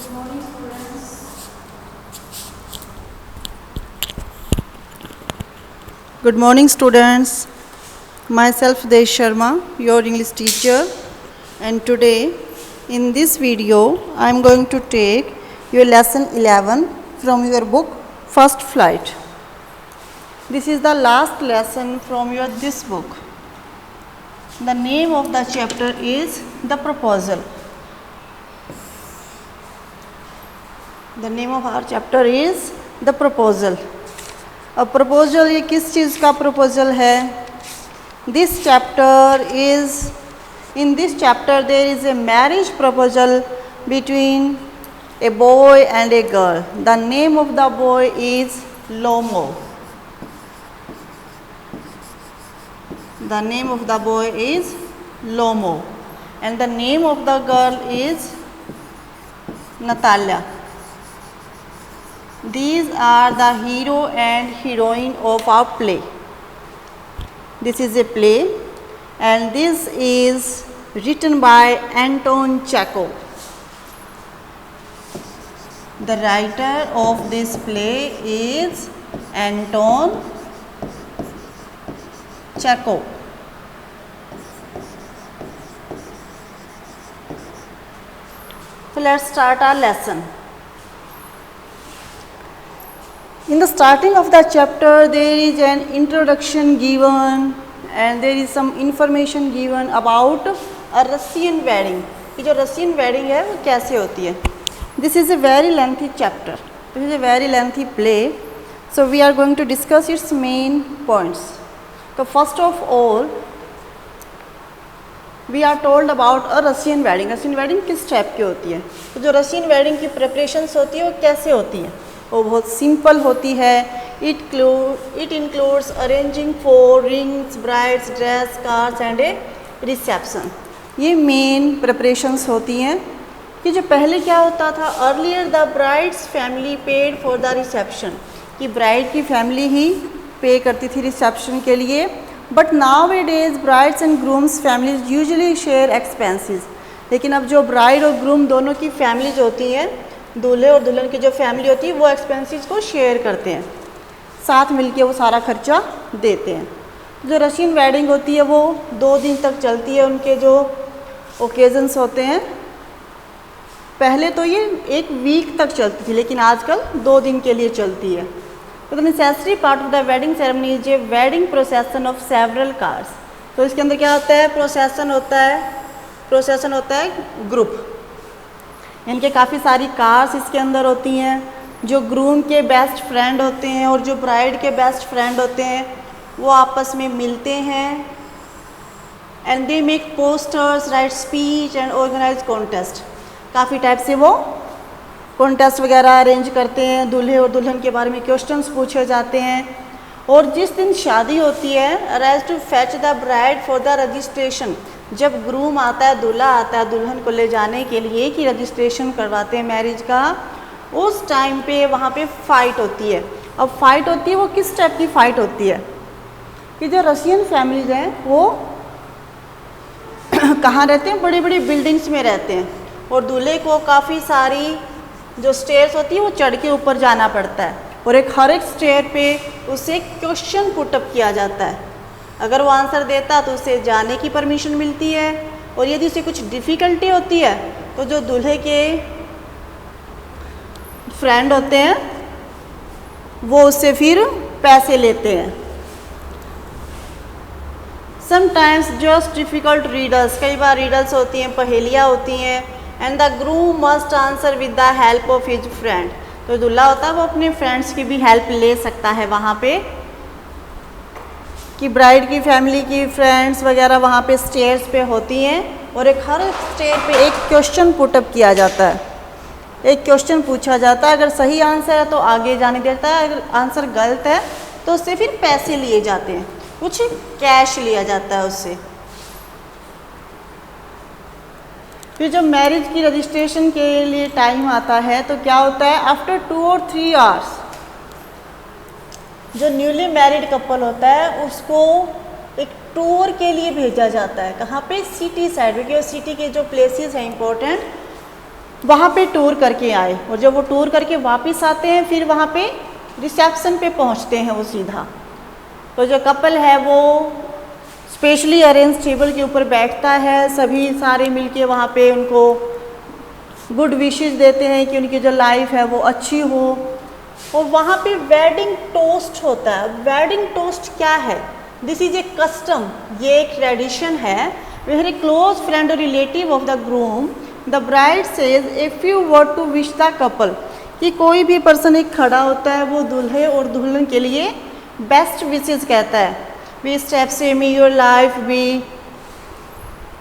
Good morning, students. Good morning, students. Myself Desh Sharma, your English teacher, and today in this video I am going to take your lesson 11 from your book First Flight. This is the last lesson from your this book. The name of the chapter is The Proposal. The name of our chapter is The Proposal. अब proposal ये किस चीज़ का proposal है? This chapter is in this chapter there is a marriage proposal between a boy and a girl. The name of the boy is Lomov. The name of the boy is Lomo and the name of the girl is Natalia. These are the hero and heroine of our play. This is a play and this is written by Anton Chekhov. The writer of this play is Anton Chekhov. So let's start our lesson. In the starting of the chapter there is an introduction given and there is some information given about a Russian wedding. ये जो Russian wedding है वो कैसे होती है? This is a very lengthy chapter. This is a very lengthy play. So we are going to discuss its main points. So first of all we are told about a Russian wedding. Russian wedding किस type की होती है? तो जो Russian wedding की preparations होती है वो कैसे होती है? वो बहुत सिंपल होती है. It includes arranging for rings, brides, dress, cards and a reception. ये मेन preparations होती हैं कि जो पहले क्या होता था, earlier the bride's family paid for the reception, कि bride की family ही पे करती थी रिसेप्शन के लिए. But now A days brides and grooms families usually share expenses. लेकिन अब जो ब्राइड और ग्रूम दोनों की फैमिलीज होती हैं, दूल्हे और दुल्हन की जो फैमिली होती है वो एक्सपेंसेस को शेयर करते हैं, साथ मिलके वो सारा खर्चा देते हैं. जो रशियन वेडिंग होती है वो 2 दिन तक चलती है. उनके जो ओकेजन्स होते हैं, पहले तो ये 1 वीक तक चलती थी लेकिन आजकल 2 दिन के लिए चलती है. तो the necessary part of the wedding ceremony is a wedding प्रोसेसन of several cars. तो इसके अंदर क्या होता है? प्रोसेसन होता है ग्रुप. इनके काफ़ी सारी कार्स इसके अंदर होती हैं. जो ग्रूम के बेस्ट फ्रेंड होते हैं और जो ब्राइड के बेस्ट फ्रेंड होते हैं वो आपस में मिलते हैं and they make posters, write speech and organise contest. काफ़ी टाइप से वो कॉन्टेस्ट वगैरह अरेंज करते हैं. दूल्हे और दुल्हन के बारे में क्वेश्चंस पूछे जाते हैं. और जिस दिन शादी होती है, arise to fetch the bride for the registration. जब ग्रूम आता है, दूल्हा आता है दुल्हन को ले जाने के लिए कि रजिस्ट्रेशन करवाते हैं मैरिज का, उस टाइम पे वहाँ पे फ़ाइट होती है. अब फाइट होती है वो किस टाइप की फ़ाइट होती है कि जो रशियन फैमिलीज हैं वो कहाँ रहते हैं? बड़ी बड़ी बिल्डिंग्स में रहते हैं और दूल्हे को काफ़ी सारी जो स्टेयर्स होती है वो चढ़ के ऊपर जाना पड़ता है और हर एक स्टेयर पे उसे क्वेश्चन पुटअप किया जाता है. अगर वो आंसर देता तो उसे जाने की परमिशन मिलती है और यदि उसे कुछ डिफ़िकल्टी होती है तो जो दूल्हे के फ्रेंड होते हैं वो उससे फिर पैसे लेते हैं. समटाइम्स जस्ट डिफ़िकल्ट रीडल्स, कई बार रीडल्स होती हैं, पहेलियाँ होती हैं. And the groom must answer with the help of his friend. तो दूल्हा होता है वो अपने फ्रेंड्स की भी हेल्प ले सकता है वहाँ पे, कि ब्राइड की फैमिली की फ्रेंड्स वगैरह वहाँ पे स्टेयर्स पे होती हैं और हर स्टेयर पे एक क्वेश्चन पुटअप किया जाता है. एक क्वेश्चन पूछा जाता है. अगर सही आंसर है तो आगे जाने देता है, अगर आंसर गलत है तो उससे फिर पैसे लिए जाते हैं, कुछ कैश लिया जाता है उससे. फिर जब मैरिज की रजिस्ट्रेशन के लिए टाइम आता है तो क्या होता है? आफ्टर 2 और 3 आवर्स जो न्यूली मैरिड कपल होता है उसको एक टूर के लिए भेजा जाता है. कहाँ पे? सिटी साइड, क्योंकि सिटी के जो प्लेसेस हैं इंपॉर्टेंट वहाँ पे टूर करके आए, और जब वो टूर करके वापस आते हैं फिर वहाँ पे रिसेप्शन पे पहुँचते हैं वो सीधा। तो जो कपल है वो स्पेशली अरेंज टेबल के ऊपर बैठता है, सभी सारे मिलके वहाँ पे उनको गुड विशेस देते हैं कि उनकी जो लाइफ है वो अच्छी हो। और वहाँ पे वेडिंग टोस्ट होता है। वेडिंग टोस्ट क्या है? दिस इज ए कस्टम, ये एक ट्रेडिशन है। वेयर ए क्लोज फ्रेंड और relative of the groom the bride says a few word to wish the couple, कि कोई भी पर्सन एक खड़ा होता है, वो दूल्हे और दुल्हन के लिए बेस्ट विशेस कहता है। वी स्टेप से मे your life be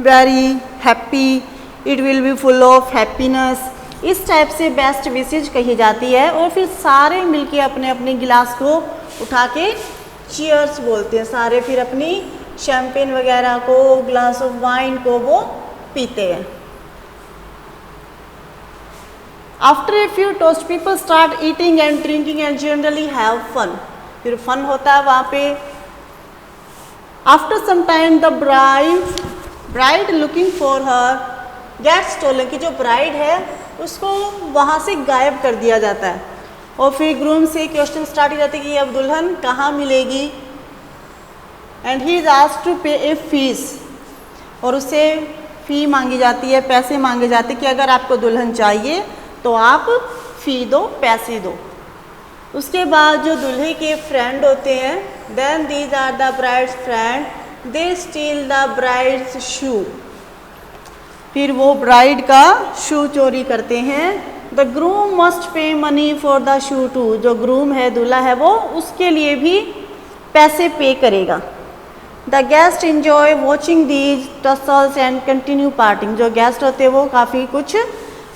very happy, it will be full of happiness, इस टाइप से बेस्ट विशेज कही जाती है। और फिर सारे मिलके अपने अपने गिलास को उठा के चीयर्स बोलते हैं, सारे फिर अपनी शैम्पेन वगैरह को, ग्लास ऑफ वाइन को वो पीते हैं। After a few toast people start eating and drinking and generally have fun, फिर फन होता है वहाँ पे। After some time the bride looking for her gets stolen, कि जो ब्राइड है उसको वहाँ से गायब कर दिया जाता है। और फिर ग्रूम से क्वेश्चन स्टार्ट हो जाते हैं कि अब दुल्हन कहाँ मिलेगी। And he is asked to pay a fees, और उससे फ़ी मांगी जाती है, पैसे मांगे जाते हैं कि अगर आपको दुल्हन चाहिए तो आप फ़ी दो, पैसे दो। उसके बाद जो दुल्हे के फ्रेंड होते हैं, then these are the bride's friend, they steal the bride's shoe, फिर वो ब्राइड का शू चोरी करते हैं। The groom must pay money for the shoe too, जो ग्रूम है, दूल्हा है, वो उसके लिए भी पैसे पे करेगा। The guest enjoy watching these tussles and continue partying, जो गेस्ट होते हैं वो काफ़ी कुछ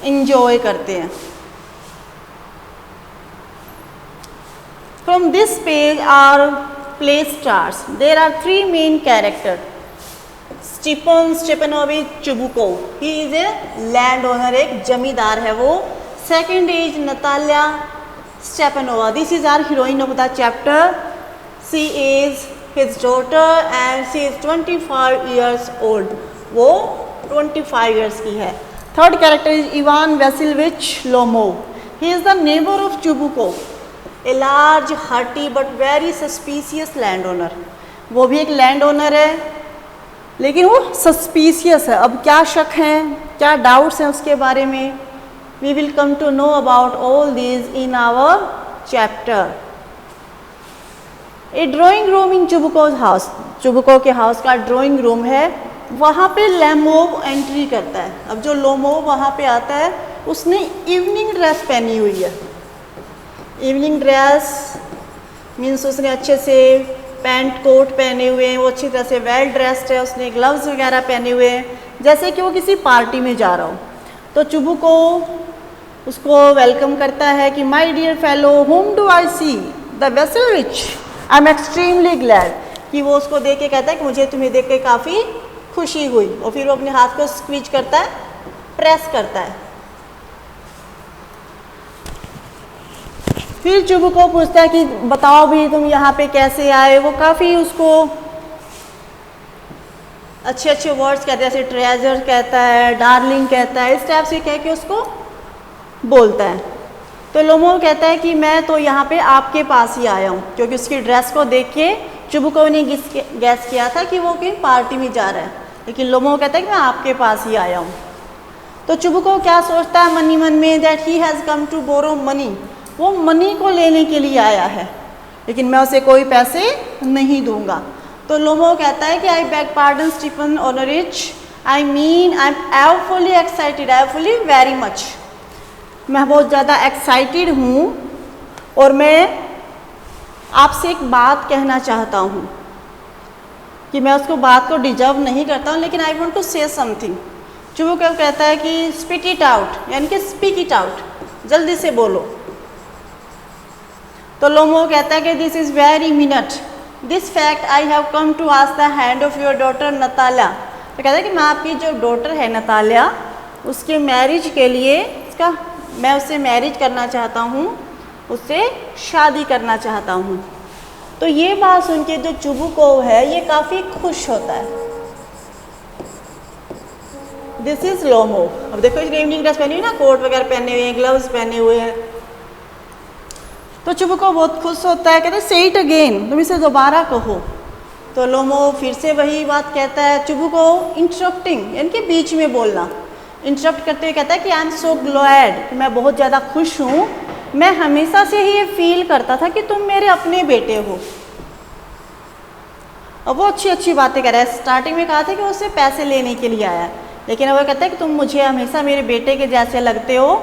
इंजॉय करते हैं। From this page are play stars, there are 3 main character. Stephen Stepanovich Chubukov, he is a land owner, एक जमींदार है वो। Second is Natalya Stepanovna, this is our heroine of the chapter. She is his daughter and she is 25 years old, वो 25 years की है। Third character is Ivan Vassilevitch Lomov, he is the neighbour of Chubukov, a large hearty but very suspicious land owner, वो भी एक land owner है लेकिन वो suspicious है। अब क्या शक हैं, क्या डाउट्स हैं उसके बारे में, we will come to know about all these in our chapter. A drawing room in Chubukov house, Chubukov के हाउस का ड्राइंग रूम है, वहाँ पे लेमोव एंट्री करता है। अब जो लोमोव वहाँ पे आता है उसने इवनिंग ड्रेस पहनी हुई है। इवनिंग ड्रेस मीन्स उसने अच्छे से पैंट कोट पहने हुए हैं, वो अच्छी तरह से वेल ड्रेस्ड है, उसने ग्लव्स वगैरह पहने हुए हैं जैसे कि वो किसी पार्टी में जा रहा हो। तो चुबुकोव उसको वेलकम करता है कि my dear fellow whom do I see the Vassilevitch, I am extremely glad, कि वो उसको देख के कहता है कि मुझे तुम्हें देख के काफ़ी खुशी हुई। और फिर वो अपने हाथ को स्क्वीज करता है, प्रेस करता है। फिर चुबुकोव पूछता है कि बताओ भी तुम यहाँ पे कैसे आए। वो काफ़ी उसको अच्छे अच्छे वर्ड्स कहते हैं, जैसे ट्रेजर कहता है, डार्लिंग कहता है, इस टाइप से कह के उसको बोलता है। तो लोमोव कहता है कि मैं तो यहाँ पे आपके पास ही आया हूँ, क्योंकि उसकी ड्रेस को देख के चुबुकोव ने गैस किया था कि वो कहीं पार्टी में जा रहा है, लेकिन लोमोव कहता है कि मैं आपके पास ही आया हूँ। तो चुबुकोव क्या सोचता है मनी मन में, that he has come to borrow money, वो मनी को लेने के लिए आया है, लेकिन मैं उसे कोई पैसे नहीं दूंगा। तो लोमोव कहता है कि आई बैग पार्डन स्टीफन ऑनरिच, I mean I am fully excited, I fully very much, मैं बहुत ज़्यादा एक्साइटेड हूँ और मैं आपसे एक बात कहना चाहता हूँ कि मैं उसको बात को डिजर्व नहीं करता हूँ, लेकिन I want to say something. Chubukov कहता है कि स्पीक इट आउट, यानी कि स्पीक इट आउट, जल्दी से बोलो। तो लोमोव कहता है कि this is very minute, this fact I have come to ask the hand of your daughter Natalya. तो कहता है कि मैं आपकी जो डॉटर है नताल्या, उसके मैरिज के लिए मैं उससे मैरिज करना चाहता हूँ, उससे शादी करना चाहता हूँ। तो ये बात सुन के जो चुबुकोव है ये काफ़ी खुश होता है। This is Lomov. अब देखो इसने इवनिंग ड्रेस पहनी हुई ना, कोट वगैरह पहने हुए हैं, ग्लव्स पहने हुए हैं। तो चुबुको बहुत खुश होता है, कहते हैं से इट अगेन, तुम इसे दोबारा कहो। तो लोमो फिर से वही बात कहता है। चुबुको इंटरप्टिंग यानी कि बीच में बोलना, इंटरप्ट करते हुए कहता है कि आई एम सो ग्लैड, मैं बहुत ज़्यादा खुश हूँ, मैं हमेशा से ही ये फील करता था कि तुम मेरे अपने बेटे हो। अब वो अच्छी अच्छी बातें कर रहा है। स्टार्टिंग में कहा था कि वो उससे पैसे लेने के लिए आया, लेकिन अब वो कहता है कि तुम मुझे हमेशा मेरे बेटे के जैसे लगते हो,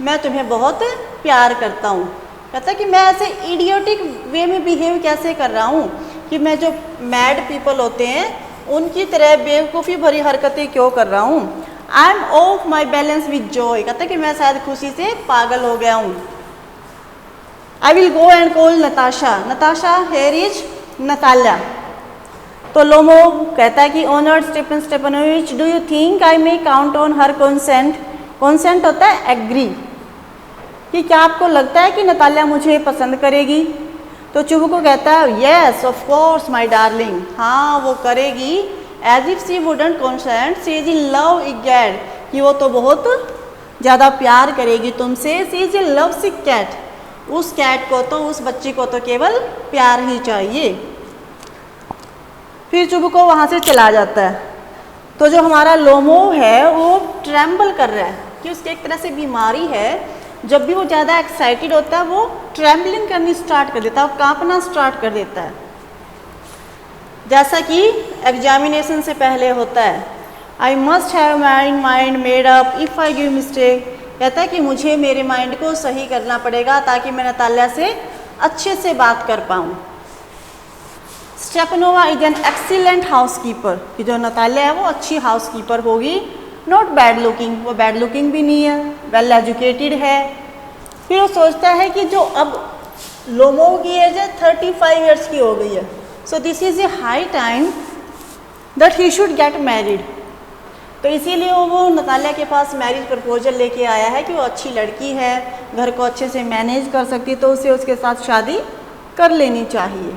मैं तुम्हें बहुत प्यार करता हूँ। कहता है कि मैं ऐसे इडियोटिक वे में बिहेव कैसे कर रहा हूँ कि मैं जो मैड पीपल होते हैं उनकी तरह बेवकूफ़ी भरी हरकतें क्यों कर रहा हूँ। I am of my balance with Joy, कहता है कि मैं शायद खुशी से पागल हो गया हूँ। I will go and call Natasha, Natasha here is Natalya. तो लोमो कहता है कि honoured Stepan Stepanovitch, do you think I may count on her consent. Consent होता है एग्री, कि क्या आपको लगता है कि नताल्या मुझे पसंद करेगी। तो चुबुको कहता है yes of course my darling, हाँ वो करेगी। As if she wouldn't consent she is in love egad, कि वो तो बहुत ज़्यादा प्यार करेगी तुमसे। She is in love sick cat, उस कैट को तो, उस बच्ची को तो केवल प्यार ही चाहिए। फिर चुबुको वहाँ से चला जाता है। तो जो हमारा लोमो है वो ट्रैम्बल कर रहा है, कि उसकी एक तरह से बीमारी है। जब भी वो ज़्यादा एक्साइटेड होता है वो ट्रैम्बलिंग करनी स्टार्ट कर देता है, वो कांपना स्टार्ट कर देता है, जैसा कि एग्जामिनेशन से पहले होता है। I must have my mind made up if I give mistake, कहता है कि मुझे मेरे माइंड को सही करना पड़ेगा ताकि मैं नताल्या से अच्छे से बात कर पाऊँ। Stepanova is an excellent housekeeper, कि जो नताल्या है वो अच्छी हाउसकीपर होगी। नॉट बैड लुकिंग, वो बैड लुकिंग भी नहीं है, वेल एजुकेटेड है। फिर वो सोचता है कि जो अब लोमो की एज है 35 ईयर्स की हो गई है, so this is a high time that he should get married. तो इसीलिए वो नताल्या के पास मैरिज प्रपोजल लेके आया है कि वो अच्छी लड़की है, घर को अच्छे से मैनेज कर सकती है, तो उसे उसके साथ शादी कर लेनी चाहिए।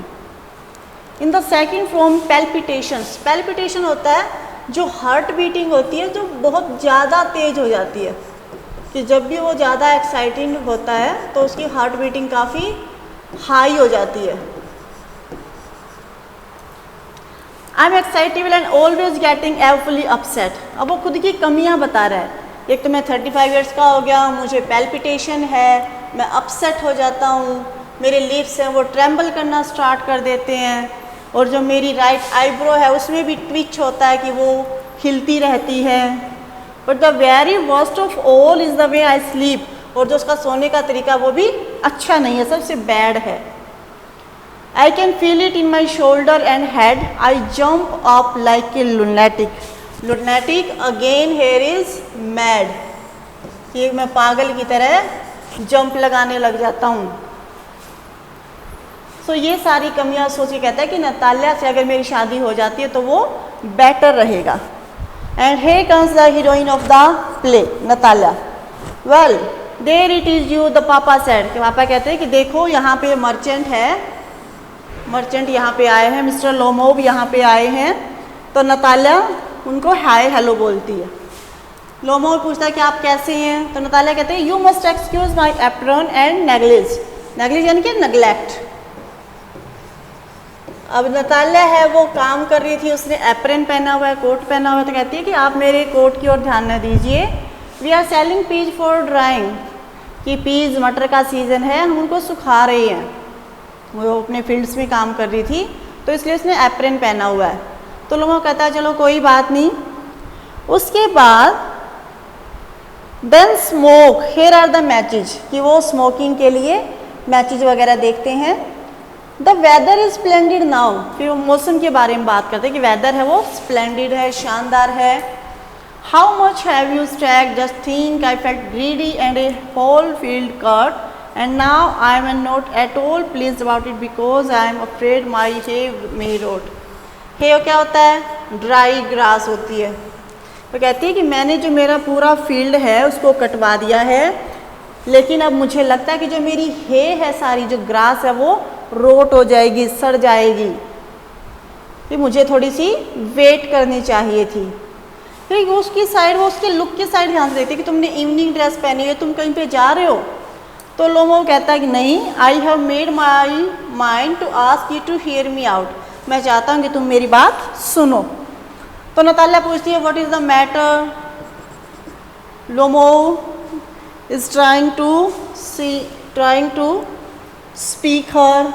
In the second form palpitations, palpitation होता है जो हार्ट बीटिंग होती है, जो बहुत ज़्यादा तेज़ हो जाती है, कि जब भी वो ज़्यादा एक्साइटिंग होता है तो उसकी हार्ट बीटिंग काफ़ी हाई हो जाती है। I am excitable and always getting awfully upset, अब वो खुद की कमियां बता रहा है। एक तो मैं 35 ईयर्स का हो गया, मुझे पैल्पिटेशन है, मैं अपसेट हो जाता हूँ, मेरे लिप्स हैं वो ट्रेम्बल करना स्टार्ट कर देते हैं, और जो मेरी राइट आईब्रो है उसमें भी ट्विच होता है कि वो हिलती रहती है। But the very worst of all is the way I sleep, और जो उसका सोने का तरीका वो भी अच्छा नहीं है, सबसे बैड है। I can feel it in my shoulder and head, I jump up like a lunatic, lunatic again here is mad, कि मैं पागल की तरह जंप लगाने लग जाता हूँ। सो ये सारी कमियां सोच के कहता है कि नताल्या से अगर मेरी शादी हो जाती है तो वो बेटर रहेगा। And here comes the heroine of the play, Natalya. Well there it is you, the papa said, कि पापा कहते हैं कि देखो यहाँ पे मर्चेंट है, मर्चेंट यहाँ पे आए हैं, मिस्टर लोमोव यहाँ पे आए हैं। तो नताल्या उनको हाय हेलो बोलती है। लोमोव पूछता है कि आप कैसे हैं, तो नताल्या कहते हैं you must excuse my apron and negligee, negligee यानी कि नेग्लेक्ट। अब नताल्या है वो काम कर रही थी, उसने एप्रन पहना हुआ है, कोट पहना हुआ है, तो कहती है कि आप मेरे कोट की ओर ध्यान न दीजिए। We are selling peas for drying, कि पीज मटर का सीज़न है, हम उनको सुखा रहे हैं। वो अपने फील्ड्स में काम कर रही थी तो इसलिए उसने एप्रन पहना हुआ है। तो लोगों को कहता है चलो कोई बात नहीं। उसके बाद then smoke, here are the matches, कि वो स्मोकिंग के लिए मैचेज वगैरह देखते हैं। The weather is splendid now, फिर वो मौसम के बारे में बात करते हैं कि वेदर है वो स्प्लेंडिड है, शानदार है। How much have you stacked, just think I felt greedy and a whole field cut and now I am not at all please about it because I am afraid my hay may rot. Hay क्या होता है, dry grass होती है। तो कहती है कि मैंने जो मेरा पूरा फील्ड है उसको कटवा दिया है, लेकिन अब मुझे लगता है कि जो मेरी हे है सारी जो ग्रास है वो रोट हो जाएगी, सड़ जाएगी, कि मुझे थोड़ी सी वेट करनी चाहिए थी। फिर वो उसकी साइड, वो उसके लुक की साइड ध्यान से देखती है कि तुमने इवनिंग ड्रेस पहनी हुई है, तुम कहीं पे जा रहे हो। तो लोमो कहता है कि नहीं, I have made my mind to ask you to hear me out, मैं चाहता हूँ कि तुम मेरी बात सुनो। तो नतालिया पूछती है what is the matter. Lomov is trying to speak her.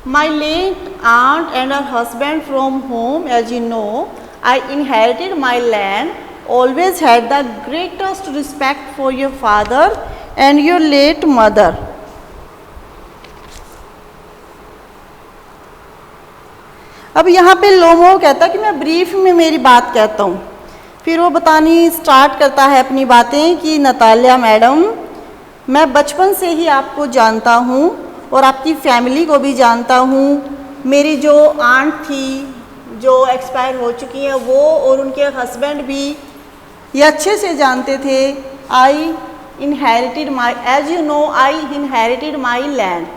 My late aunt and her husband from whom, as you know, I inherited my land, always had the greatest respect for your father and your late mother. अब यहाँ पे लोमो कहता है कि मैं brief में मेरी बात कहता हूँ। फिर वो बतानी स्टार्ट करता है अपनी बातें कि नतालिया मैडम, मैं बचपन से ही आपको जानता हूँ और आपकी फैमिली को भी जानता हूँ। मेरी जो आंट थी जो एक्सपायर हो चुकी हैं वो और उनके हस्बैंड भी ये अच्छे से जानते थे। I inherited my, as you know, I inherited my land,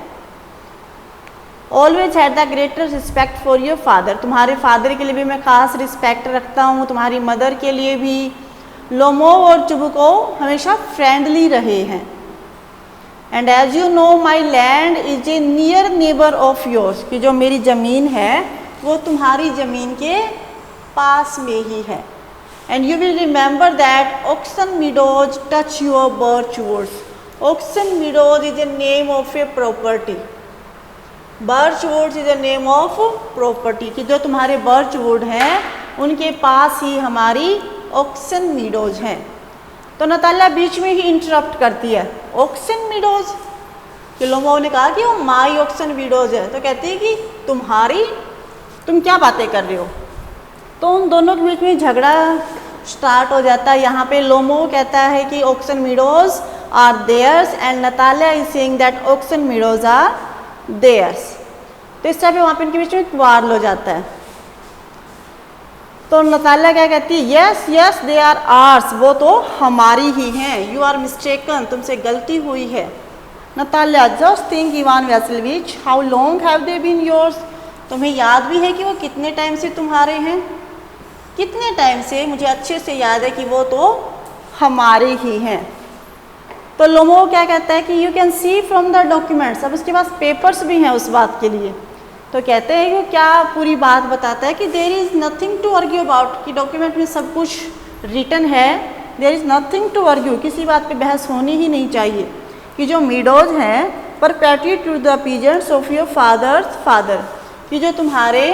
always had the greater respect for your father, तुम्हारे फादर के लिए भी मैं खास रिस्पेक्ट रखता हूँ, तुम्हारी मदर के लिए भी। लोमो और चुबुको हमेशा फ्रेंडली रहे हैं। And as you know my land is a near neighbour of yours, कि जो मेरी ज़मीन है वो तुम्हारी ज़मीन के पास में ही है। And you will remember that Oxen Meadows touch your Birch Woods. Oxen Meadows is a name of a property, Birch Woods is a name of property, कि जो तुम्हारे बर्च वुड हैं उनके पास ही हमारी ऑक्सन मीडोज हैं। तो नतालिया बीच में ही interrupt करती है, ऑक्सन मीडोज, कि लोमो ने कहा कि वो माई ऑक्सन मीडोज है। तो कहती है कि तुम्हारी, तुम क्या बातें कर रहे हो। तो उन दोनों के बीच में झगड़ा स्टार्ट हो जाता है। यहाँ पे लोमो कहता है कि Oxen Meadows are theirs and Natalia is saying that Oxen Meadows are theirs. तो इस टाइप पे वहाँ पे इनके बीच में क्वारल हो जाता है। तो नतालिया क्या कहती है, yes yes they are ours, वो तो हमारी ही हैं। यू आर मिस्टेकन, तुमसे गलती हुई है। Natalia, just think Ivan Vassilevitch, how long have they been yours, तुम्हें याद भी है कि वो कितने टाइम से तुम्हारे हैं। कितने टाइम से, मुझे अच्छे से याद है कि वो तो हमारे ही हैं। तो लोमो क्या कहता है कि you can see from the documents, अब उसके पास पेपर्स भी हैं उस बात के लिए। तो कहते हैं कि क्या पूरी बात बताता है कि there is nothing to argue about, कि डॉक्यूमेंट में सब कुछ रिटन है। There is nothing to argue, किसी बात पे बहस होनी ही नहीं चाहिए, कि जो मीडोज हैं perpetuate to the peasants of your father's father, कि जो तुम्हारे,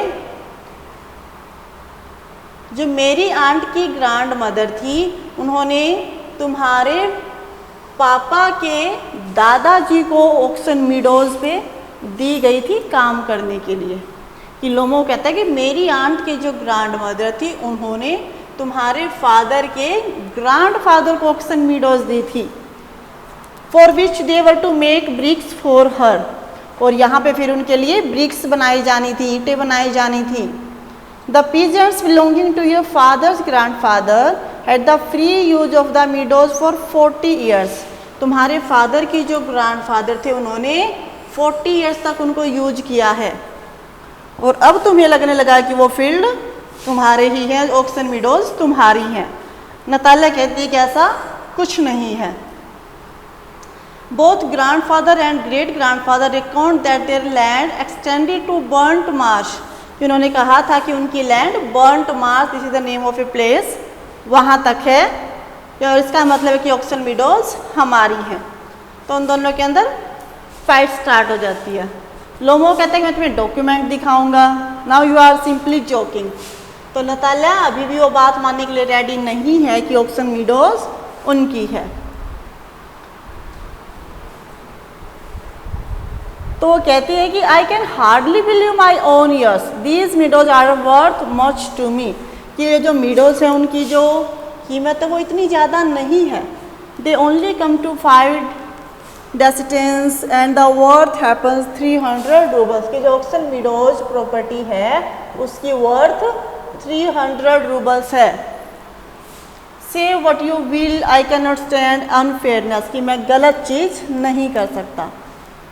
जो मेरी आंट की ग्रैंड मदर थी, उन्होंने तुम्हारे पापा के दादाजी को ऑक्सन मीडोज पे दी गई थी काम करने के लिए। कि लोमो कहता है कि मेरी आंट की जो ग्रैंड मदर थी उन्होंने तुम्हारे फादर के ग्रैंड फादर को ऑक्सन मीडोज दी थी, for which they were to make bricks for her, और यहाँ पे फिर उनके लिए ब्रिक्स बनाई जानी थी, ईंटें बनाई जानी थी। The peasants belonging to your father's grandfather had the free use of the meadows for 40 years, तुम्हारे फादर की जो ग्रैंड फादर थे उन्होंने 40 ईयर्स तक उनको यूज किया है, और अब तुम्हें लगने लगा कि वो फील्ड तुम्हारे ही हैं, ऑक्सन मीडोज तुम्हारी हैं। नतालिया कहती है कि ऐसा कुछ नहीं है। Both grandfather and great grandfather record that their land extended to Burnt Marsh, उन्होंने कहा था कि उनकी land Burnt Marsh, this is the name of a place, वहाँ तक है, और इसका मतलब है कि ऑक्सन मीडोज हमारी हैं। तो उन दोनों के अंदर फाइट स्टार्ट हो जाती है। लोमो कहता है कि मैं तुम्हें डॉक्यूमेंट दिखाऊंगा, now you are simply joking. तो नतालिया अभी भी वो बात मानने के लिए रेडी नहीं है कि ऑक्सन मीडोज उनकी है। तो वो कहती है कि I can hardly believe my own ears, these meadows are worth much to me, कि ये जो मीडोज हैं उनकी जो कीमत है वो इतनी ज़्यादा नहीं है। They only come to 5 dessiatins and the worth happens 300 roubles, की जो ऑक्सन मीडोज प्रॉपर्टी है उसकी वर्थ 300 रूबल्स है। से what you will, I can not stand unfairness, कि मैं गलत चीज़ नहीं कर सकता।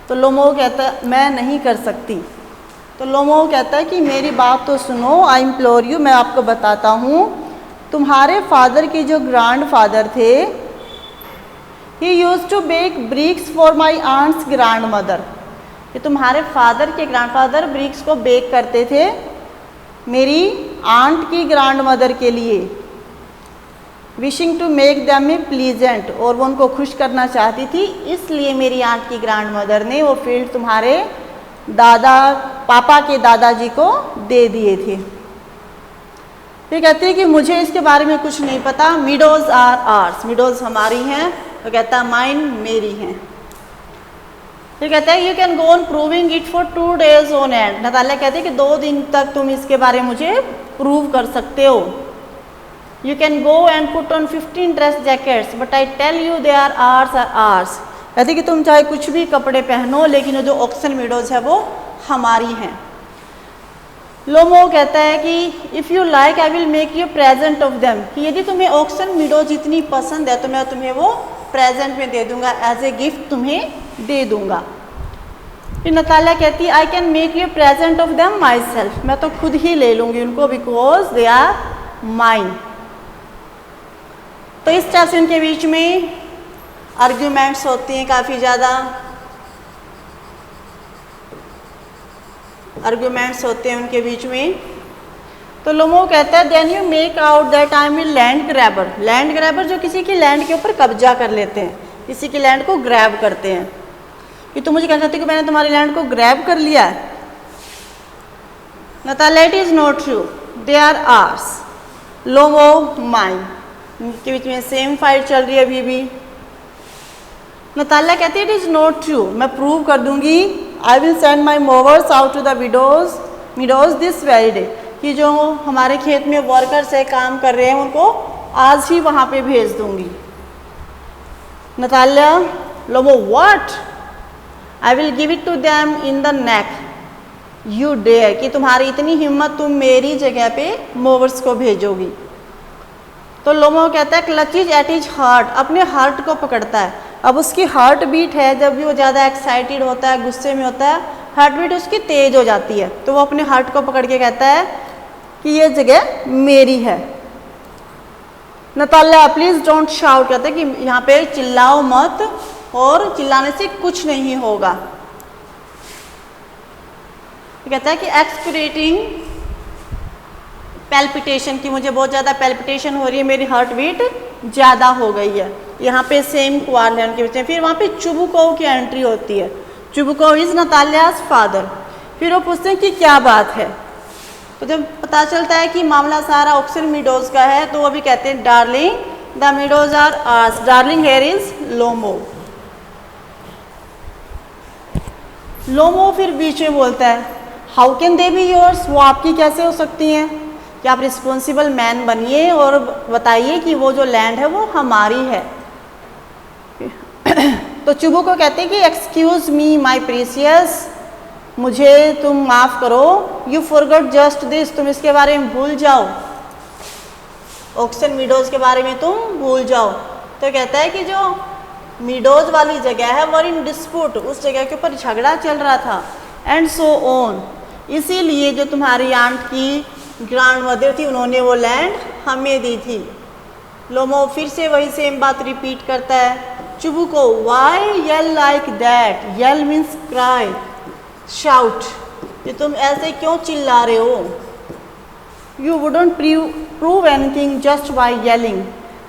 तो लोमो कहता है मैं नहीं कर सकती। तो लोमो कहता है कि मेरी बात तो सुनो, आई इम्प्लोर यू, मैं आपको बताता हूँ, तुम्हारे फादर के जो ग्रैंड फादर थे, he used to bake bricks for my aunt's grandmother, कि तुम्हारे फादर के ग्रैंडफादर ब्रिक्स को बेक करते थे मेरी आंट की ग्रैंड मदर के लिए, wishing to make them a pleasant, और वो उनको खुश करना चाहती थी, इसलिए मेरी आंट की ग्रैंड मदर ने वो फील्ड तुम्हारे पापा के दादाजी को दे दिए थे। फिर कहती है कि मुझे इसके बारे में कुछ नहीं पता, मीडोज आर आर्स, मीडोज हमारी हैं, तो कहता है माइन मेरी हैं। फिर कहता है you can go on proving it for 2 days on and, Natalia कहते हैं कि 2 दिन तक तुम इसके बारे में मुझे प्रूव कर सकते हो। You can go and put on 15 dress jackets but I tell you they are ours, कहते कि तुम चाहे कुछ भी कपड़े पहनो लेकिन जो ऑक्सन मीडोज है वो हमारी हैं। लोमो कहता है कि if you like I will make you present of them, कि यदि तुम्हें ऑक्सन मीडोज इतनी पसंद है तो मैं तुम्हें वो प्रेजेंट में दे दूंगा, एज ए गिफ्ट तुम्हें दे दूंगा। फिर नतालिया कहती है I can make you present of them my self, मैं तो खुद ही ले लूँगी उनको, बिकॉज दे आर माइन। तो इस तरह से उनके बीच में आर्ग्यूमेंट्स होती हैं, काफ़ी ज़्यादा आर्ग्यूमेंट्स होते हैं उनके बीच में। तो लोमो कहता है then you make out that I am a land grabber, land grabber जो किसी की लैंड के ऊपर कब्जा कर लेते हैं, किसी की लैंड को ग्रैब करते हैं, कि तुम मुझे कह सकते हो कि मैंने तुम्हारी लैंड को ग्रैब कर लिया है। Natalia it is not true, they are ours, Lomov mine, इनके बीच में सेम फाइट चल रही है अभी भी। नतालिया कहती है इट इज़ नॉट ट्रू, मैं प्रूव कर दूंगी, I will send my mowers out to the meadows this very day, कि जो हमारे खेत में वर्कर्स है काम कर रहे हैं उनको आज ही वहाँ पे भेज दूंगी। Natalia Lomov what, I will give it to them in the neck you dare, कि तुम्हारी इतनी हिम्मत तुम मेरी जगह पे मूवर्स को भेजोगी। तो लोमो कहता है क्लचेज एट हिज हार्ट, अपने हार्ट को पकड़ता है। अब उसकी हार्ट बीट है, जब भी वो ज़्यादा एक्साइटेड होता है, गुस्से में होता है, हार्ट बीट उसकी तेज हो जाती है, तो वो अपने हार्ट को पकड़ के कहता है कि ये जगह मेरी है। नतालिया प्लीज डोंट शाउट, कहते हैं कि यहाँ पे चिल्लाओ मत, और चिल्लाने से कुछ नहीं होगा। कहता है कि एक्सक्यूरेटिंग पैल्पिटेशन, की मुझे बहुत ज़्यादा पैल्पिटेशन हो रही है, मेरी हार्ट बीट ज़्यादा हो गई है। यहाँ पे सेम क्वाल है उनके बीच में। फिर वहाँ पे चुबुको की एंट्री होती है, चुबुको इज़ नतालियाज फादर। फिर वो पूछते हैं कि क्या बात है, तो जब पता चलता है कि मामला सारा ऑक्सन मीडोज का है, तो वो भी कहते हैं darling the meadows are ours, darling here is Lomov. Lomov फिर बीच में बोलता है how can they be yours, वो आपकी कैसे हो सकती हैं, कि आप रिस्पॉन्सिबल मैन बनिए और बताइए कि वो जो लैंड है वो हमारी है। तो चुबुको कहते हैं कि एक्सक्यूज़ मी माय प्रीसियस, मुझे तुम माफ़ करो, यू फॉरगॉट जस्ट दिस, तुम इसके बारे में भूल जाओ, ऑक्सन मीडोज के बारे में तुम भूल जाओ। तो कहता है कि जो मीडोज वाली जगह है वो इन डिस्प्यूट, उस जगह के ऊपर झगड़ा चल रहा था, एंड सो ऑन, इसीलिए जो तुम्हारी आंट की ग्रैंड मदर थी उन्होंने वो लैंड हमें दी थी। लोमो फिर से वही सेम बात रिपीट करता है। Chubukov why yell like that, yell means cry, shout, कि तुम ऐसे क्यों चिल्ला रहे हो, you wouldn't prove anything just by yelling,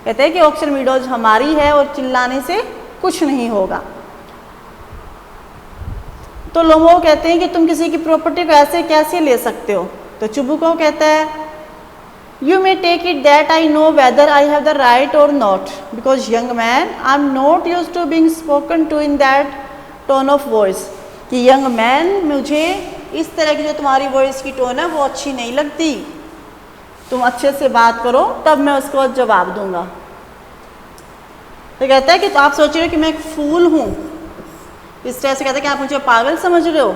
कहते हैं कि ऑक्सन मीडोज हमारी है और चिल्लाने से कुछ नहीं होगा। तो लोमो कहते हैं कि तुम किसी की प्रॉपर्टी को ऐसे कैसे ले सकते हो, तो चुबुको कहता है you may take it that I know whether I have the right or not, because young man I am not used to being spoken to in that tone of voice, कि young man मुझे इस तरह की जो तुम्हारी voice की tone है वो अच्छी नहीं लगती, तुम अच्छे से बात करो तब मैं उसको जवाब दूंगा। तो कहता है कि तो आप सोच रहे हो कि मैं एक फूल हूँ, इस तरह से कहता है कि आप मुझे पागल समझ रहे हो।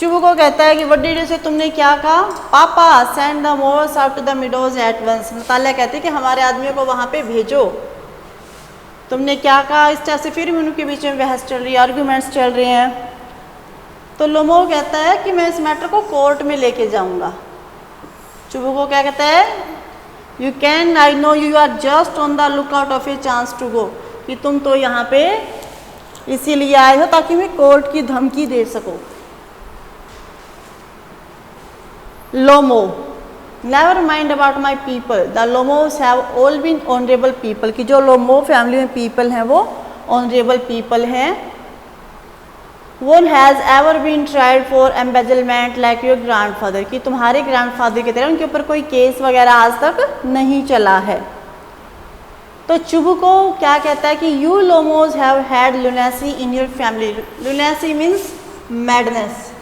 चुबुको कहता है कि व्हाट डिड यू से, तुमने क्या कहा, papa send the mowers out to the meadows at once, Natalia कहती है कि हमारे आदमियों को वहाँ पे भेजो, तुमने क्या कहा। इस तरह से फिर उनके बीच में बहस चल रही है, आर्ग्यूमेंट्स चल रहे हैं। तो लोमो कहता है कि मैं इस मैटर को कोर्ट में लेके जाऊंगा। चुबुको क्या कहता है, you can, I know you are just on the look out of a chance to go, कि तुम तो यहाँ पे इसीलिए आए हो ताकि मैं कोर्ट की धमकी दे सकूं। Lomov, never mind about my people, the Lomovs have all been honourable people, कि जो लोमो फैमिली में पीपल हैं वो ऑनरेबल पीपल हैं। One has ever been tried for embezzlement like your grandfather, कि तुम्हारे ग्रैंडफादर की तरह उनके ऊपर कोई केस वगैरह आज तक नहीं चला है। तो चुबुको क्या कहता है कि you Lomovs have had lunacy in your family. Lunacy means madness,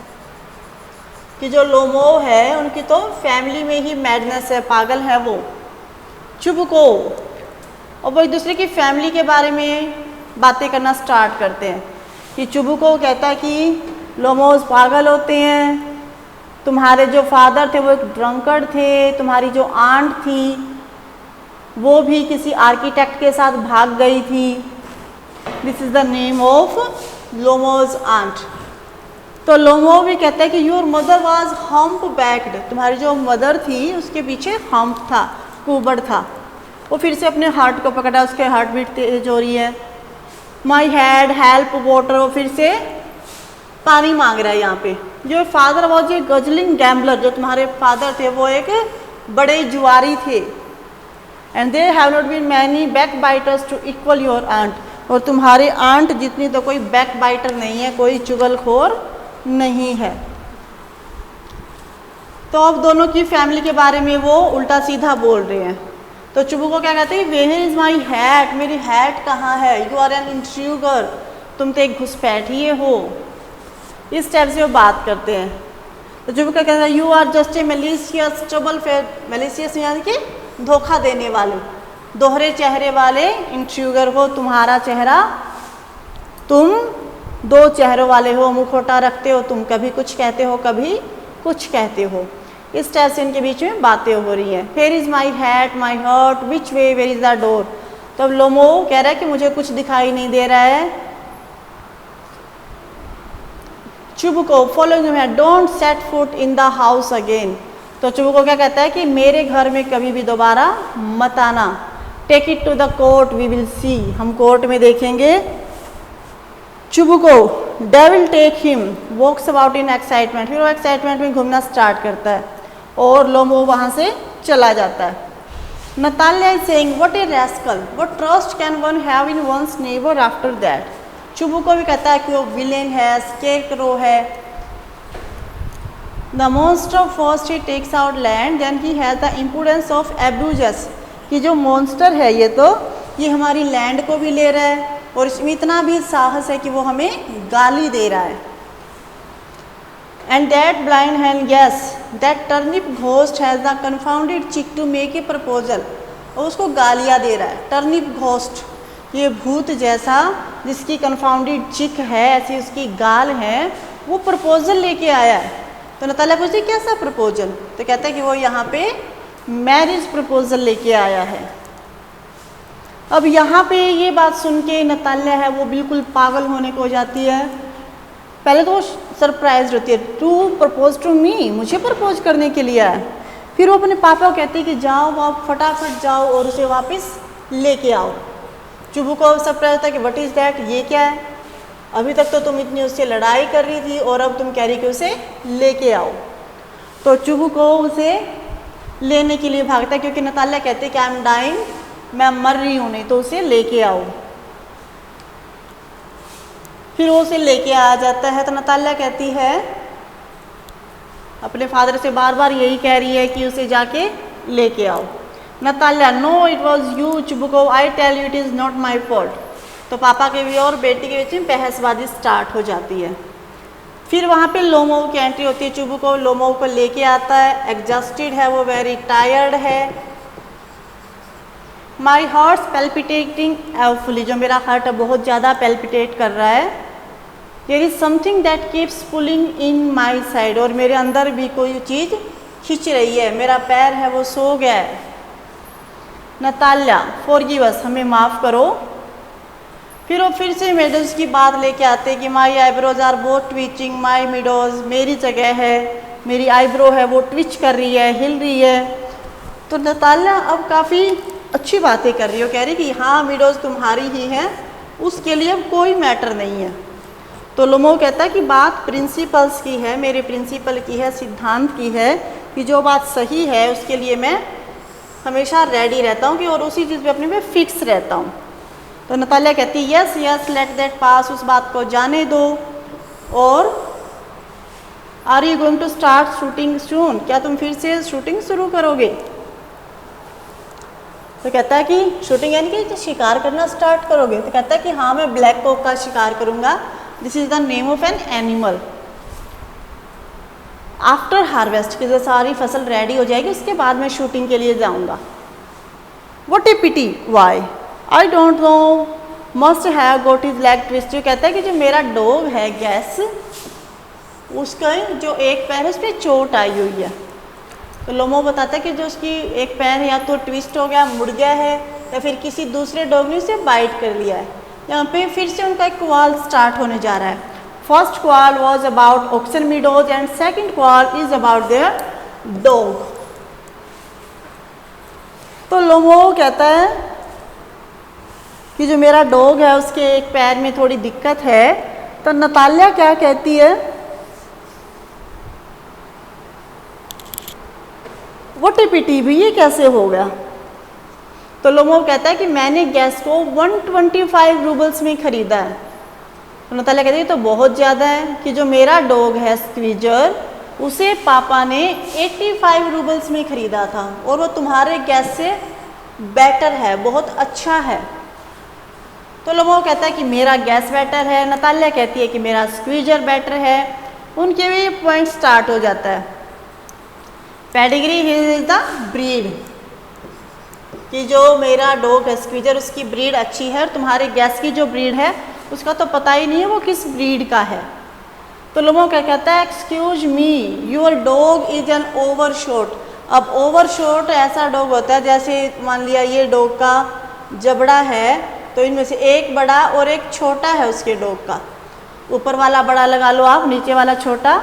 कि जो लोमो है उनकी तो फैमिली में ही मैडनेस है, पागल है वो। चुबुको और वो एक दूसरे की फैमिली के बारे में बातें करना स्टार्ट करते हैं कि चुबुको कहता है कि लोमोज पागल होते हैं, तुम्हारे जो फादर थे वो एक ड्रंकर्ड थे, तुम्हारी जो आंट थी वो भी किसी आर्किटेक्ट के साथ भाग गई थी। This is the name of Lomov's aunt. तो लोमो भी कहता है कि your mother was humpbacked, तुम्हारी जो मदर थी उसके पीछे हम्प था, कुबड़ था। वो फिर से अपने हार्ट को पकड़ा, उसके हार्ट बीट तेज हो रही है। माई हैड हेल्प वाटर, वो फिर से पानी मांग रहा है यहाँ पे। जो father was a guzzling gambler, जो तुम्हारे फादर थे वो एक बड़े जुआरी थे। And there have not been many backbiters to equal your aunt, और तुम्हारे आंट जितनी तो कोई बैक बाइटर नहीं है, कोई चुगलखोर नहीं है। तो अब दोनों की फैमिली के बारे में वो उल्टा सीधा बोल रहे हैं। तो चुबुको क्या कहते हैं, वेयर इज़ माई हैट, मेरी हैट कहाँ है, यू आर एन इंट्रूगर, तुम तो एक घुसपैठिए हो। इस टाइप से वो बात करते हैं। तो चुबुको कहता है you are just a malicious trouble fair, malicious यानी कि धोखा देने वाले, दोहरे चेहरे वाले इंट्रूगर हो, तुम्हारा चेहरा, तुम दो चेहरों वाले हो, मुखौटा रखते हो, तुम कभी कुछ कहते हो कभी कुछ कहते हो। इस टाइप से इनके बीच में बातें हो रही हैं। Where is my hat my heart which way where is the door. तो अब लोमो कह रहा है कि मुझे कुछ दिखाई नहीं दे रहा है। चुबुको फॉलोइंग है, don't set foot in the house again. तो चुबुको क्या कहता है कि मेरे घर में कभी भी दोबारा मत आना। Take it to the court we will see, हम कोर्ट में देखेंगे। Chubukov devil take him walks about in excitement, फिर वो एक्साइटमेंट में घूमना स्टार्ट करता है और लोमो वहाँ से चला जाता है। Natalia is saying what a rascal, what trust can one have in one's neighbour after that. Chubukov भी कहता है कि वो विलेन है, स्केरक्रो है। The monster first he takes out land then he has the importance of abuses, कि जो monster है ये हमारी लैंड को भी ले रहा है और इसमें इतना भी साहस है कि वो हमें गाली दे रहा है। And that blind hand guess that turnip ghost has the confounded cheek to make a proposal, और उसको गालियाँ दे रहा है। टर्निप घोस्ट, ये भूत जैसा जिसकी कन्फाउंडेड चिक है, ऐसी उसकी गाल है, वो प्रपोजल लेके आया है। तो नतालिया पूछती कैसा प्रपोजल, तो कहता है कि वो यहाँ पे मैरिज प्रपोजल लेके आया है। अब यहाँ पे ये बात सुन के नतालिया है वो बिल्कुल पागल होने को हो जाती है। पहले तो वो सरप्राइज होती है, टू प्रपोज टू मी, मुझे प्रपोज करने के लिए आया। फिर वो अपने पापा को कहती है कि जाओ आप फटाफट जाओ और उसे वापस लेके आओ। चुबुको सरप्राइज होता है कि व्हाट इज़ दैट, ये क्या है, अभी तक तो तुम इतनी उससे लड़ाई कर रही थी और अब तुम कह रही कि उसे लेके आओ। तो चुबुको उसे लेने के लिए भागता है क्योंकि नतालिया कहती है कि आई एम डाइंग, मैं मर रही हूँ, नहीं तो उसे लेके आओ। फिर वो उसे लेके आ जाता है। तो नतालिया कहती है अपने फादर से बार बार यही कह रही है कि उसे जाके लेके आओ। Natalia no it was you Chubukov, I tell you it is not my fault. तो पापा के भी और बेटी के बीच में बहसबाजी स्टार्ट हो जाती है। फिर वहाँ पे लोमो की एंट्री होती है। चुबुको लोमो को लेके आता है, एग्जॉस्टेड है वो, वेरी टायर्ड है। माई हार्ट पेल्पिटेटिंग एवफुली, जो मेरा हार्ट बहुत ज़्यादा पेल्पिटेट कर रहा है। There is something that keeps pulling in my side, और मेरे अंदर भी कोई चीज़ खींच रही है, मेरा पैर है वो सो गया है। नतालिया फॉरगिव अस, हमें माफ़ करो। फिर वो फिर से मेडल्स की बात लेके आते हैं कि my eyebrows are both twitching my meadows, मेरी जगह है, मेरी आईब्रो है वो ट्विच कर रही है, हिल रही है। तो नतालिया अब काफ़ी अच्छी बातें कर रही हो, कह रही कि हाँ मिडोज तुम्हारी ही है, उसके लिए अब कोई मैटर नहीं है। तो लोमो कहता है कि बात प्रिंसिपल्स की है, मेरे प्रिंसिपल की है, सिद्धांत की है, कि जो बात सही है उसके लिए मैं हमेशा रेडी रहता हूँ कि और उसी चीज़ पे अपने पे फिक्स रहता हूँ। तो नतालिया कहती है yes yes let that pass, उस बात को जाने दो। और are you going to start shooting soon, क्या तुम फिर से शूटिंग शुरू करोगे? तो कहता है कि शूटिंग यानी कि शिकार करना स्टार्ट करोगे? तो कहता है कि हाँ मैं ब्लैक कॉक का शिकार करूँगा, this is the name of an animal. After harvest की जो सारी फसल रेडी हो जाएगी उसके बाद मैं शूटिंग के लिए जाऊँगा। What a pity why I don't know must have got his leg twist. जो कहता है कि जो मेरा डॉग है गैस, उसका जो एक पैर है उस पर चोट आई हुई है। तो लोमो बताता है कि जो उसकी एक पैर या तो ट्विस्ट हो गया, मुड़ गया है, या फिर किसी दूसरे डॉग ने उसे बाइट कर लिया है। यहाँ पे फिर से उनका एक क्वाल स्टार्ट होने जा रहा है। First quarrel was about Oxen Meadows and second quarrel is about their dog. तो लोमो कहता है कि जो मेरा डॉग है उसके एक पैर में थोड़ी दिक्कत है। तो नतालिया क्या कहती है, व्हाट ए पिटी, भी ये कैसे हो गया? तो लोमो कहता है कि मैंने गैस को 125 रूबल्स में खरीदा है। तो नतालिया कहती है तो बहुत ज़्यादा है कि जो मेरा डॉग है स्क्वीजर, उसे पापा ने 85 रूबल्स में खरीदा था और वो तुम्हारे गैस से बेटर है, बहुत अच्छा है। तो लोमो कहता है कि मेरा गैस बेटर है, नतालिया कहती है कि मेरा स्क्वीजर बेटर है। उनके भी पॉइंट स्टार्ट हो जाता है। पेडिग्री इज द ब्रीड, कि जो मेरा डॉग है स्क्वीजर उसकी ब्रीड अच्छी है और तुम्हारे गैस की जो ब्रीड है उसका तो पता ही नहीं है वो किस ब्रीड का है। तो लोमो क्या कहता है, excuse me your dog is an overshot. अब ओवरशॉट ऐसा डॉग होता है जैसे मान लिया ये डॉग का जबड़ा है, तो इनमें से एक बड़ा और एक छोटा है उसके डॉग का, ऊपर वाला बड़ा लगा लो आप, नीचे वाला छोटा।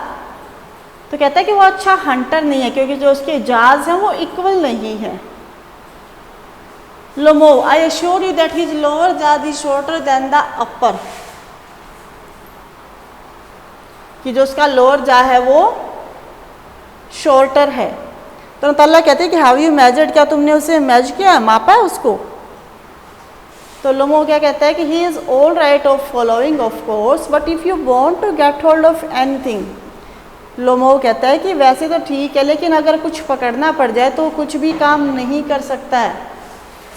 तो कहता है कि वो अच्छा हंटर नहीं है क्योंकि जो उसके जाज हैं वो इक्वल नहीं है। Lomov I assure you that his lower jaw is shorter than the upper, कि जो उसका लोअर जा है वो शॉर्टर है। तो नतालिया कहते हैं कि हाउ यू मेजर्ड, क्या तुमने उसे मेज किया, मापा है उसको? तो लोमो क्या कहता है कि he is all right of following of course but if you want to get hold of anything. Lomov कहता है कि वैसे तो ठीक है लेकिन अगर कुछ पकड़ना पड़ जाए तो कुछ भी काम नहीं कर सकता है।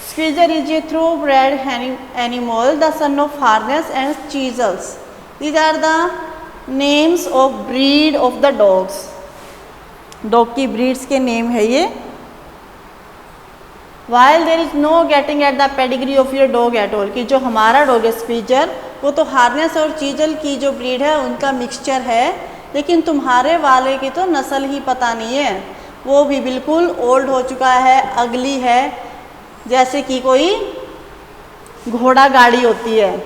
Squeezer is a thoroughbred animal the son of Harness and Chisels, these are the names of breed of the dogs. Dog की ब्रीड्स के नेम है ये। While there is no getting at the pedigree of your dog at all, कि जो हमारा dog है squeezer वो तो हार्नेस और चीजल की जो ब्रीड है उनका मिक्सचर है, लेकिन तुम्हारे वाले की तो नस्ल ही पता नहीं है, वो भी बिल्कुल ओल्ड हो चुका है, अगली है, जैसे कि कोई घोड़ा गाड़ी होती है।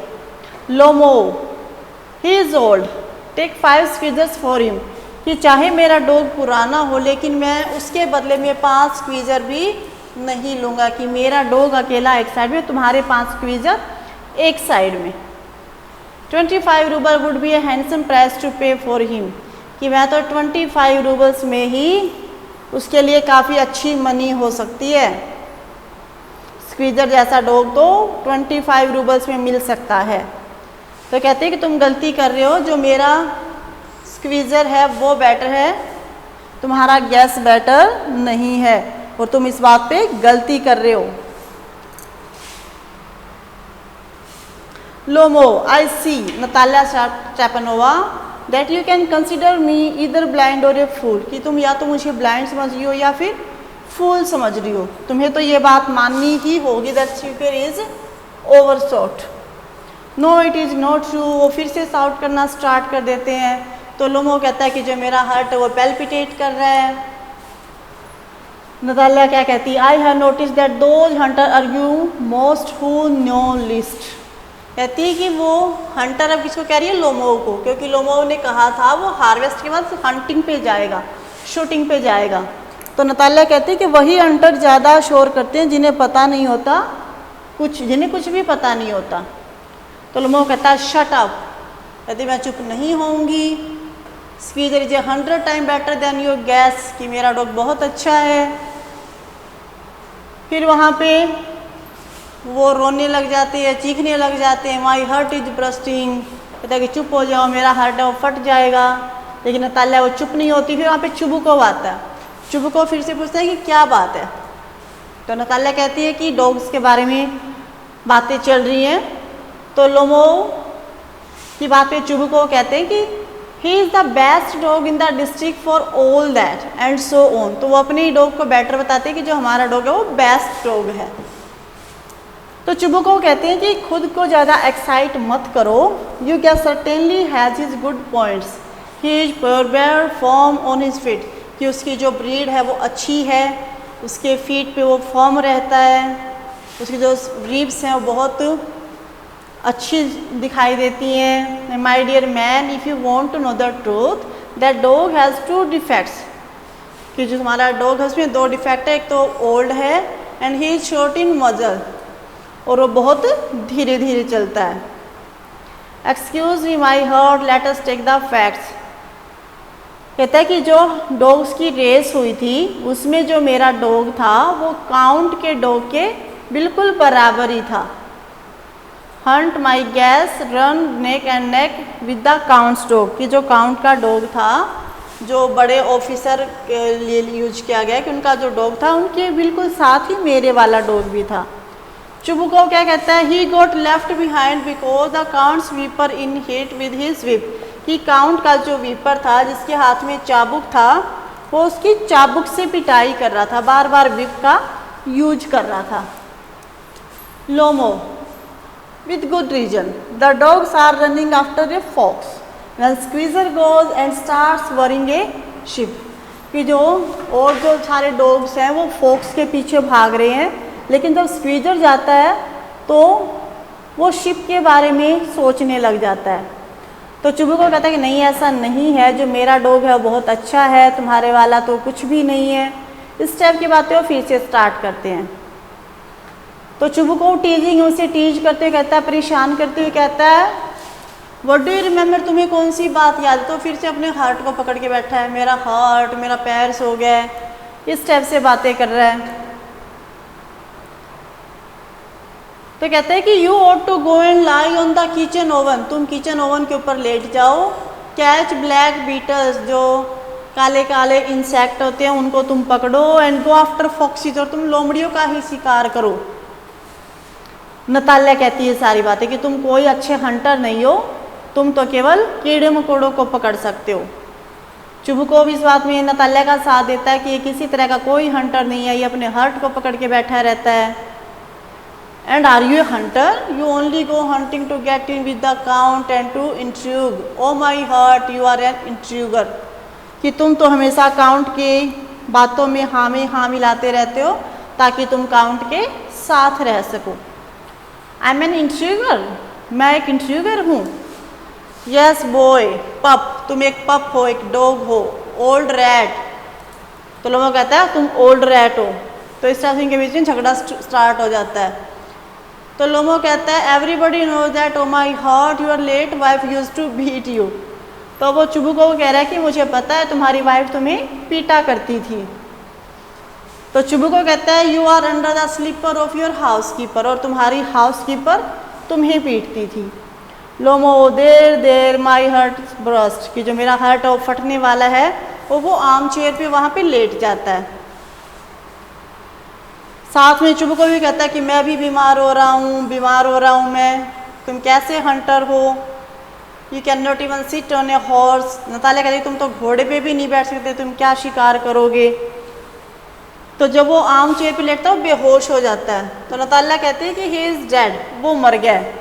Lomov he is old take 5 Squeezers for him, कि चाहे मेरा डॉग पुराना हो लेकिन मैं उसके बदले में 5 स्क्वीजर भी नहीं लूँगा, कि मेरा डॉग अकेला एक साइड में, तुम्हारे 5 स्क्वीजर एक साइड में। 25 rouble would be a handsome price to pay for him, कि मैं तो 25 रूबल्स में ही उसके लिए काफ़ी अच्छी मनी हो सकती है। स्क्वीजर जैसा डॉग तो 25 रूबल्स में मिल सकता है। तो कहते हैं कि तुम गलती कर रहे हो, जो मेरा स्क्वीजर है वो बेटर है, तुम्हारा गैस बेटर नहीं है और तुम इस बात पे गलती कर रहे हो। Lomov I see Natalia Stepanovna that you can consider me either blind और ए फूल, कि तुम या तो मुझे ब्लाइंड समझ रही हो या फिर फूल समझ रही हो, तुम्हें तो ये बात माननी ही होगी that speaker is overshot. No it is not true, वो फिर से साउट करना स्टार्ट कर देते हैं। तो लोमो कहता है कि जो मेरा हार्ट है वो पैल्पिटेट कर रहा है। नतालिया क्या कहती है, I have notice that those Hunter argue most who know list, कहती है कि वो हंटर अब किसको कह रही है, लोमो को, क्योंकि लोमो ने कहा था वो हार्वेस्ट के बाद हंटिंग पे जाएगा, शूटिंग पे जाएगा। तो नतालिया कहती है कि वही हंटर ज़्यादा शोर करते हैं जिन्हें पता नहीं होता कुछ, जिन्हें कुछ भी पता नहीं होता। तो लोमो कहता है शट अप, कहती मैं चुप नहीं होंगी। Squeezer is 100 time better than your gas, कि मेरा डॉग बहुत अच्छा है। फिर वहाँ पे वो रोने लग जाते हैं, चीखने लग जाते हैं, माई हार्ट इज ब्रस्टिंग, कहता है कि चुप हो जाओ मेरा हार्ट है वो फट जाएगा। लेकिन नतालिया वो चुप नहीं होती। फिर वहाँ पे चुबुको आता है, चुबुको फिर से पूछता है कि क्या बात है। तो नतालिया कहती है कि डॉग्स के बारे में बातें चल रही हैं। तो लोमो की बात पे चुबुको कहते हैं कि he is the best dog in the district for all that and so on. तो वो अपने ही डॉग को बेटर बताते हैं कि जो हमारा डॉग है वो बेस्ट डॉग है। तो चुबुको कहते हैं कि खुद को ज़्यादा एक्साइट मत करो, you gate certainly has his good points, he is परवेयर form on his feet, कि उसकी जो ब्रीड है वो अच्छी है, उसके फीट पे वो फॉर्म रहता है, उसकी जो रिब्स हैं वो बहुत अच्छी दिखाई देती हैं। My dear man if you want to know the truth that dog has 2 defects, कि जो हमारा डॉग है उसमें 2 डिफेक्ट है, एक तो ओल्ड है and he is short in muzzle, और वो बहुत धीरे धीरे चलता है। Excuse me my heart let us take the facts, कहता है कि जो डॉग्स की रेस हुई थी उसमें जो मेरा डॉग था वो काउंट के डॉग के बिल्कुल बराबर ही था। Hunt my gas run neck and neck with the counts dog, कि जो काउंट का डॉग था, जो बड़े ऑफिसर के लिए यूज किया गया कि उनका जो डॉग था उनके बिल्कुल साथ ही मेरे वाला डॉग भी था। चुबुको क्या कहता है, he got left behind because the count sweeper in heat with his whip, कि काउंट का जो वीपर था जिसके हाथ में चाबुक था वो उसकी चाबुक से पिटाई कर रहा था, बार बार विप का यूज कर रहा था। लोमो with good reason the dogs are running after a fox when squeezer goes and starts worrying a sheep, कि जो और जो सारे डॉग्स हैं वो फॉक्स के पीछे भाग रहे हैं, लेकिन जब स्क्वीजर जाता है तो वो शिप के बारे में सोचने लग जाता है। तो चुबुको कहता है कि नहीं ऐसा नहीं है, जो मेरा डॉग है वो बहुत अच्छा है, तुम्हारे वाला तो कुछ भी नहीं है। इस टाइप की बातें वो फिर से स्टार्ट करते हैं। तो चुबुको टीजिंग उसे टीज करते हुए कहता है, परेशान करते हुए कहता है, व्हाट डू यू रिमेंबर, तुम्हें कौन सी बात याद है। तो फिर से अपने हार्ट को पकड़ के बैठा है, मेरा हार्ट, मेरा पैर सो गया है, इस टाइप से बातें कर रहा है। तो कहता है कि you ought to go and lie on the kitchen oven, तुम किचन ओवन के ऊपर लेट जाओ, कैच ब्लैक बीटल्स, जो काले काले इंसेक्ट होते हैं उनको तुम पकड़ो, एंड गो आफ्टर फॉक्सीज, और तुम लोमड़ियों का ही शिकार करो। नतालिया कहती है सारी बातें कि तुम कोई अच्छे हंटर नहीं हो, तुम तो केवल कीड़े मकोड़ों को पकड़ सकते हो। चुबुको भी इस बात में नतालिया का साथ देता है कि ये किसी तरह का कोई हंटर नहीं है, ये अपने हार्ट को पकड़ के बैठा रहता है। And are you a hunter, you only go hunting to get in with the count and to intrigue, oh my heart you are an intriguer, कि तुम तो हमेशा काउंट के बातों में हाँ मिलाते रहते हो ताकि तुम काउंट के साथ रह सको। आई एम एन इंट्रूगर, मैं एक इंट्रूगर हूँ। यस बॉय, पप, तुम एक पप हो, एक डॉग हो। ओल्ड रैट, तो लोगों कहता है तुम ओल्ड रैट हो। तो इस तरह से इनके बीच में झगड़ा स्टार्ट हो जाता है। तो लोमो कहता है everybody knows that o my heart your late wife used to beat you, तो वो चुबुको को कह रहा है कि मुझे पता है तुम्हारी वाइफ तुम्हें पीटा करती थी। तो चुबुको कहता है you are under the slipper of your housekeeper, और तुम्हारी हाउस कीपर तुम्हें पीटती थी। लोमो देर देर माई हार्ट ब्रस्ट, कि जो मेरा हार्ट है वो फटने वाला है, और वो आर्म चेयर पे वहाँ पे लेट जाता है। साथ में चुबुको भी कहता है कि मैं भी बीमार हो रहा हूँ मैं, तुम कैसे हंटर हो, you can not even sit on a horse. Natalia कहती तुम तो घोड़े पे भी नहीं बैठ सकते, तुम क्या शिकार करोगे। तो जब वो आर्म चेयर पे लेटता है वो बेहोश हो जाता है। तो नतालिया कहती है कि ही इज़ डेड, वो मर गया है।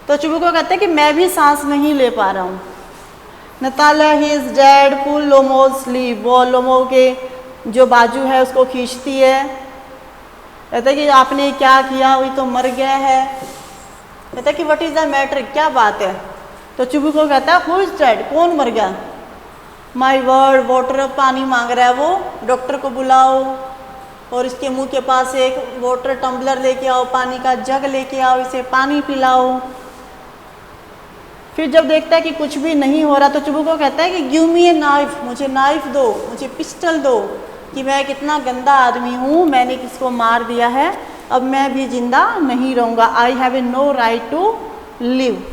तो चुबुको कहते हैं कि मैं भी सांस नहीं ले पा रहा हूँ। Natalia he is dead pull Lomov sleep, वो लोमो के जो बाजू है उसको खींचती है, कहते हैं कि आपने क्या किया, वही तो मर गया है। कहता है कि व्हाट इज़ द मैटर, क्या बात है। तो चुबुको कहता है हु इज डेड, कौन मर गया। माई वर्ड वाटर, पानी मांग रहा है वो, डॉक्टर को बुलाओ और इसके मुंह के पास एक वाटर टम्बलर लेके आओ, पानी का जग लेके आओ, इसे पानी पिलाओ। फिर जब देखता है कि कुछ भी नहीं हो रहा तो चुबुको कहता है कि गिव मी ए नाइफ, मुझे नाइफ दो, मुझे पिस्टल दो, कि मैं कितना गंदा आदमी हूँ, मैंने किसको मार दिया है, अब मैं भी जिंदा नहीं रहूँगा। I have a no right to live.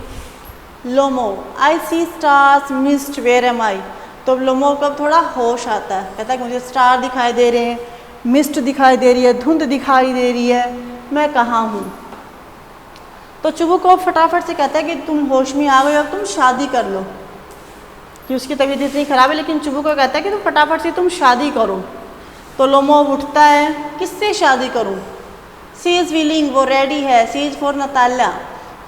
Lomov I see stars mist where am I. तो लोमो को अब थोड़ा होश आता है, कहता है कि मुझे स्टार दिखाई दे रहे हैं, मिस्ट दिखाई दे रही है, धुंध दिखाई दे रही है, मैं कहाँ हूँ। तो चुबुको फटाफट से कहता है कि तुम होश में आ गए, अब तुम शादी कर लो, कि उसकी तबीयत इतनी ख़राब है। लेकिन चुबुको कहता है कि तुम फटाफट से तुम शादी करो। तो लोमो उठता है, किससे शादी करूँ। सी इज़ विलिंग, वो रेडी है। She is for Natalya,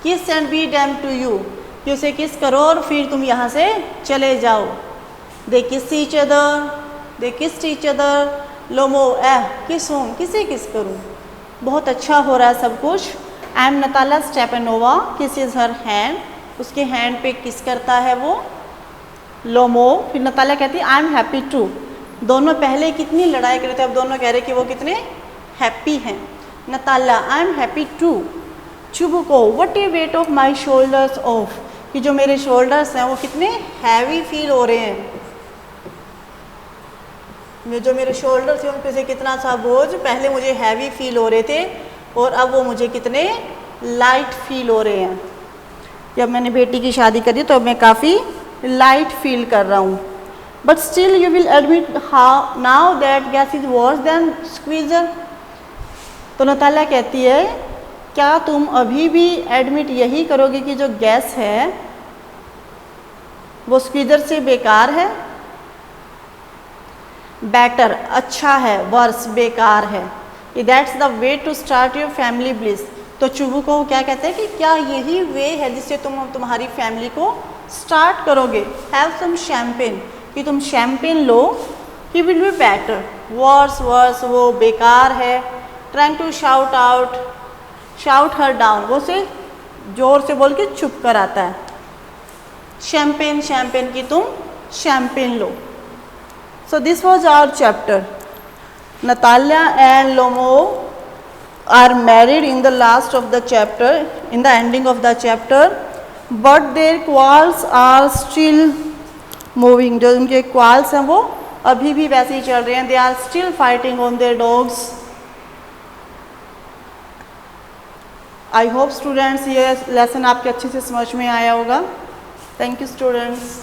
kiss and be damned to you, कि उसे किस करो और फिर तुम यहाँ से चले जाओ। दे किस ईच अदर, दे किस ईच अदर। लोमो किस हूँ, किसे किस करूँ, बहुत अच्छा हो रहा है सब कुछ। आई एम नताला स्टेपनोवा, किस इज़ हर हैंड, उसके हैंड पे किस करता है वो लोमो। फिर नताला कहती है आई एम हैप्पी टू। दोनों पहले कितनी लड़ाई कर रहे थे, अब दोनों कह रहे कि वो कितने हैप्पी हैं। Natalya I am happy too. Chubukov what a weight off my shoulders off, कि जो मेरे शोल्डर्स हैं वो कितने हैवी फील हो रहे हैं, जो मेरे शोल्डर्स हैं उन पे से कितना सा बोझ पहले मुझे हैवी फील हो रहे थे और अब वो मुझे कितने लाइट फील हो रहे हैं। जब मैंने बेटी की शादी करी तो अब मैं काफ़ी लाइट फील कर रहा हूँ। But still you will admit how now that gas is worse than squeezer. तो नताला कहती है क्या तुम अभी भी एडमिट यही करोगे कि जो गैस है वो स्क्वीजर से बेकार है। बेटर अच्छा है, वर्स बेकार है। That's the way to start your family bliss. तो चुबुको क्या कहते हैं कि क्या यही वे है जिससे तुम तुम्हारी फैमिली को स्टार्ट करोगे। हैव सम शैम्पेन, कि तुम शैम्पेन लो। He will be better, worse worse वो बेकार है। Trying to shout out, shout her down, वो से जोर से बोल के चुप कर आता है। शैम्पेन शैम्पेन, की तुम champagne low. So this was our chapter. Natalia and Lomo are married in the last of the chapter, in the ending of the chapter, but their quarrels are still moving. जो उनके quarrels हैं वो अभी भी वैसे ही चल रहे हैं। They are still fighting on their dogs. I hope students ये lesson आपके अच्छे से समझ में आया होगा। Thank you students.